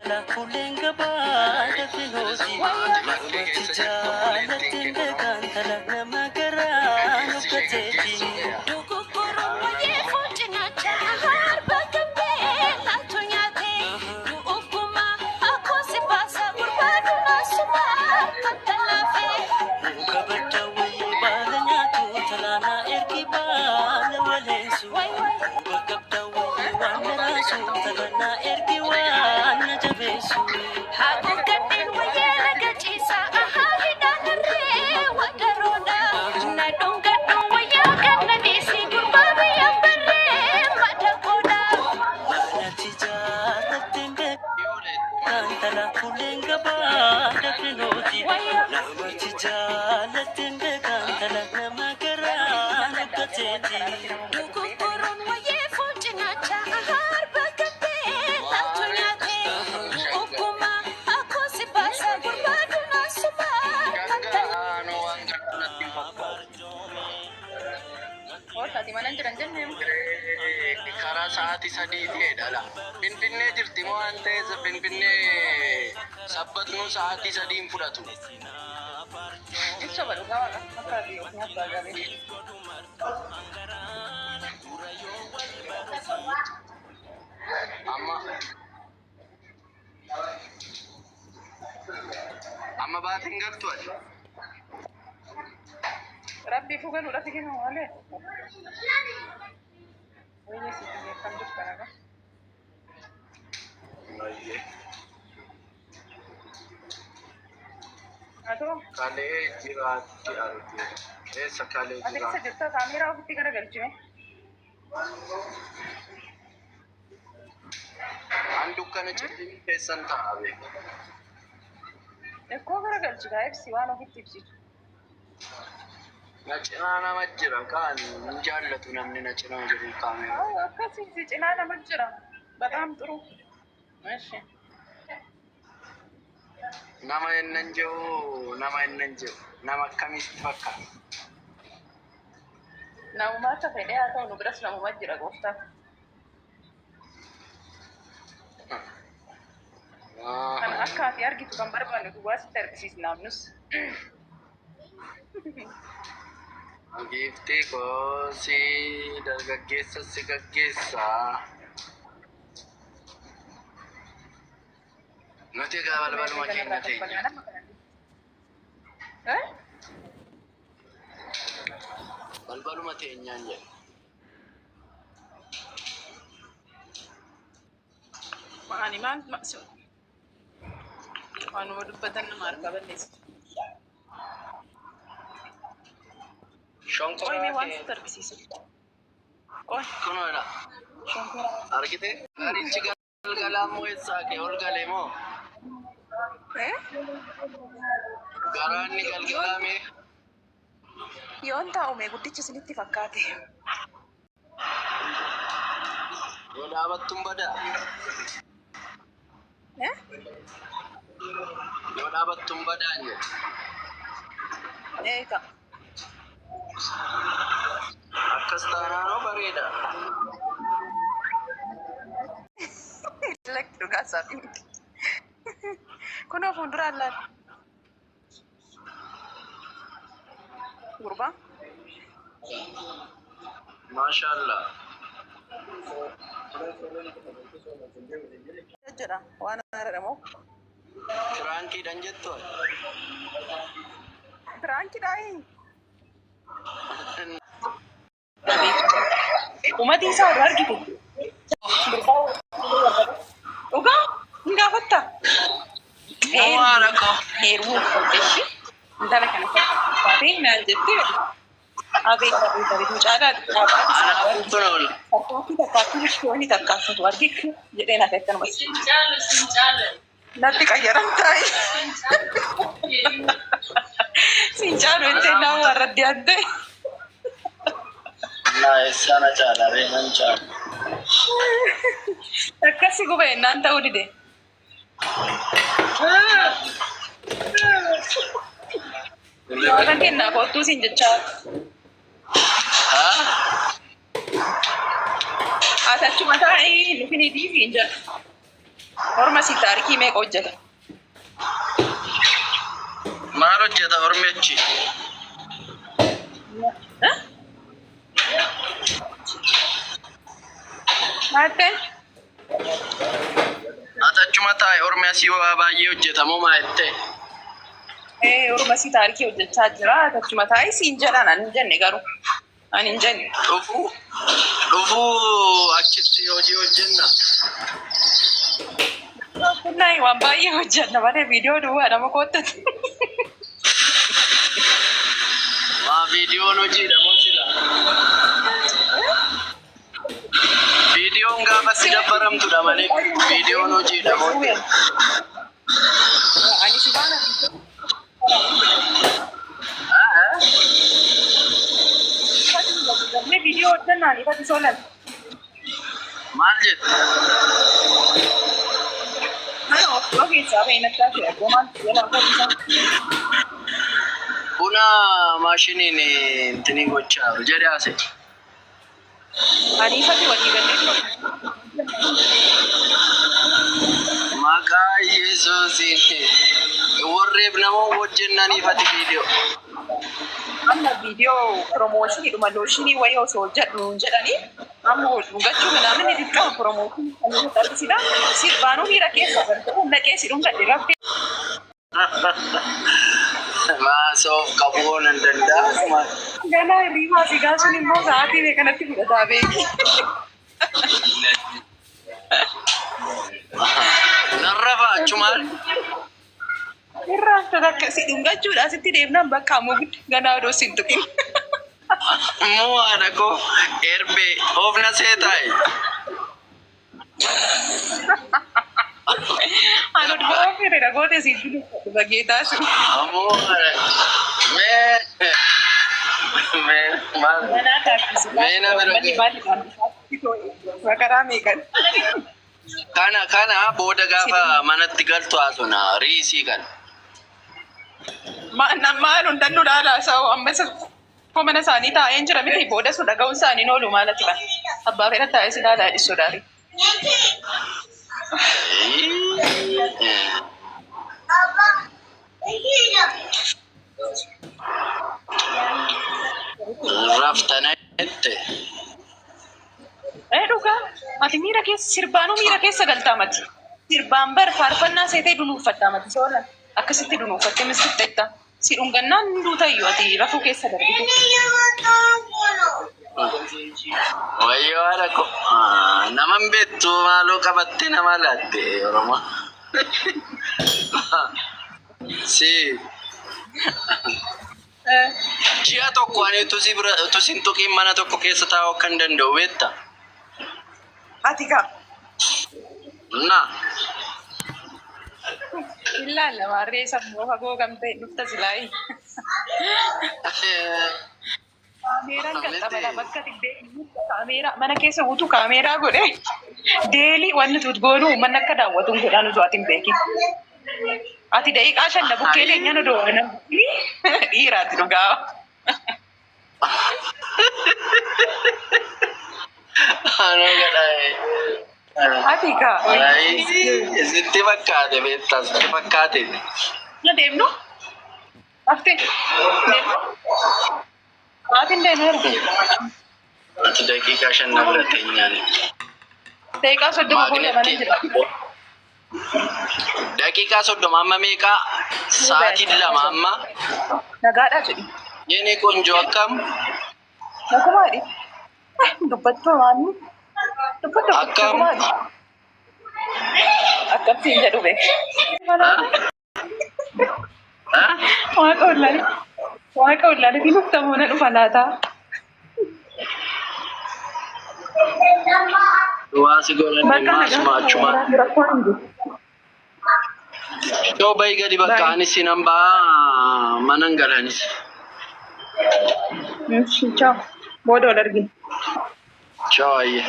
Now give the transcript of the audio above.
La kulenga baada finoti Jalatin kantala namagara nukateti Dukukuru waye fuchina chahar bagambe latunyate Duukuma ako si basa gurbadu nasuma katalafe Mukabata waye balanya tutalana erki bala walesu Mukabata waye wanarasu talana erki wana jabesu Hakukatin waye lagachisa ahahidadare wadarona Nadungadu waye kanadisi gurbabi yambare madakoda Mana tijaratin Kantala kulenga baada finoti Nama tijalatin kantala namagara nukateti Dukukurun waye fuchina chahar bagambe latunyate Duukuma ako si basa gurbadu nasuma katala Oh, tadi mana jalan-jalan karaa sa'aatii sadiitiidha la. Finfinnee jirti moo waan ta'eef Finfinnee sabbatnuu sa'aatii sadiin fudhatu. Ibsa badhu gabaadha. Akka adii of nyaata gaabee. Amma baatiin galtu ati. Rabbi fugan udah fikir mau ale. Wajah sih dia kanjut kanaga. Aduh. Kale jirat di arti. Sekali jirat. Ada sejuta kamera aku tiga raga lucu. Anduk kan jadi pesan tahu. Kau raga lucu guys, siwan aku tipsi. Nacina nama jira kan jallatu namni nacina jiru kamera. Oh, akkasii si cinaa nama jira. Bataam turu. Mashi. Nama ennan jiru, nama kamis fakka. Nama mata fedhe atau nubras nama jira gofta. Kan akka ati argitu kan barbaanne duwwaa sitti argisiisna namnus. Gifti ko si dargaggeessa si gaggeessa. Nuti egaa balbaluma keenya teenya. Balbaluma teenyaan jedhe. Maani maal maqsuud? Waanuma dubbatan nama harkaa balleessa. Shonkora ini waan sitti argisiisu. Kunoodha. Argite? Arichi galgalaa moo eessaa kee ol galee moo? Garaanni galgalaame. Yoon taa'ume guddichi isinitti fakkaate. Yoo dhaabattuun badaa? Yoo dhaabattuun badaa jedhe. Eega. Akkas taanaanoo bareeda. Lakki dhugaa isaati miti. Kunoo fuulduraan laal. Gurbaa. Maashaallah. Jedha waan haaradha moo? Firaankiidhaan jettu. Firaankiidhaan. Umati isaa irraa argitu. Dhugaa hin gaafatta. Heeruu uffateeshi intala kana uffatee maal jettee abeet mucaalaa fakkaattii takkaattii bishkoonni takkaattu argitu jedhee naaf akkanuma natti qayyaran taa'e. Sincaalu jettee nama warraddi addee. Sana cala, reman cala. Akkasi gubee naan ta'uu dide. Kan kennaa kottuu siin jechaa. Asachuma taa'ee nufinii siin jedha. Orma si taarikii meeqa hojjeta? Maal hojjeta ormi achi? Maalteen? Ati achuma taa'e ormi asii waa baay'ee hojjetamoo maa jettee? Orma si taarikii hojjechaa jira. Achuma taa'ee siin jedhan ani hin jenne garuu. Ani hin jenne. Dhufuu achitti hojii hojjenna. Kunnaan waan baay'ee hojjenna malee viidiyoo duwwaa nama koottatu. Maa viidiyoon hojiidha moo sila? Viidiyoon gaafatti dabbaramtudha malee viidiyoon hojiidha moo? Ani si baana. Viidiyoo hojjennaan ifatti solan. Maal jette? Buna maashiniin intini gochaa jiru jedhe ase. Ani ifatti walii galee Maqaa Yesuusiin warreef nama hojjennan ifatti viidiyoo. Amma viidiyoo piroomooshinii looshinii wayii osoo hojjedhu jedhanii amma dhugachuu midhaan inni xiqqaa piroomooshinii kan nuti taasisudha. Sirbaanuu miira keessa galtee humna keessi dhungate raftee. Maasoof qabuu nan danda'a. Ganaa hirriibaa si gaasuun immoo sa'aatii kanatti fudhataa beeki. Narrafa achumaan. Irraan takka si dhungachuudha sitti deemnaan bakka ammoo ganaa odoo si hin tuqin. Moo haadha koo erbee ofna seetaayi. Ano dhugaa ofirra dhagootee si dhuguu bageetaa sun. Moo haadha mee maal? Mee na bira Makaraa meeqan? Kana booda gaafa manatti galtu haasona riisii kan. Maal hundannuu dhaalaa sa'u ammas mana isaanii taa'een jira miti booda sun dhaga'uun isaanii oolu maalati kan abbaa fedha taa'ee si dhaalaa dhiisuu daari. Raftana jette. Dhugaa ati miira keessa sirbaanuu miira keessa galtaa mati. Sirbaan bar faarfannaa seetee dunuuffattaa mati soola akkasitti dunuuffattee misitteetta. Si dhungannaan duutayyuu ati rafuu keessa darbitu. Wayyoo haadha ko naman beektu maaloo qabattee nama laatte Oromoo. Si ji'a tokko ani tusin tuqiin mana tokko keessa taa'uu akka hin danda'u beekta. Ati kaa. Na. Ilaalla maarree sammuu fagoo gamtee dhufta silaayi. Kaameeraan qaxxabala bakka tibbee kaameeraa mana keessa guutuu kaameeraa godhe deelii wanni tuut goonuu manni akka daawwatuun godhaan osoo ati hin beekin. Ati daqiiqaa shan na bukkee keenyan odoo dhiiraati dhugaa. Ano gadhaa'e. Ati kaa. Sitti fakkaate beektaa sitti fakkaate. Na deemnu? Haftee? Deemnu? Maatiin deemeera. Ati daqiiqaa shan na bira teenyaan. Daqiiqaa soddoma booda mana jira. Daqiiqaa soddoma amma meeqaa? Sa'aatii lama amma. Nagaadhaa jedhi. Yeni konjo akkam? Nagumaadhi. Dubbattu maanni? Dubbattu Akkam? Akkamiin jedhu beeku. Waaqa ollaanitti nuftamoo na dhufa laataa. Waasi godhanii maasuma achumaan. Yoo bayi gadi bakka anis nan ba'aa manan galanis. Ciao. Booda wal argina. Ciao ayye.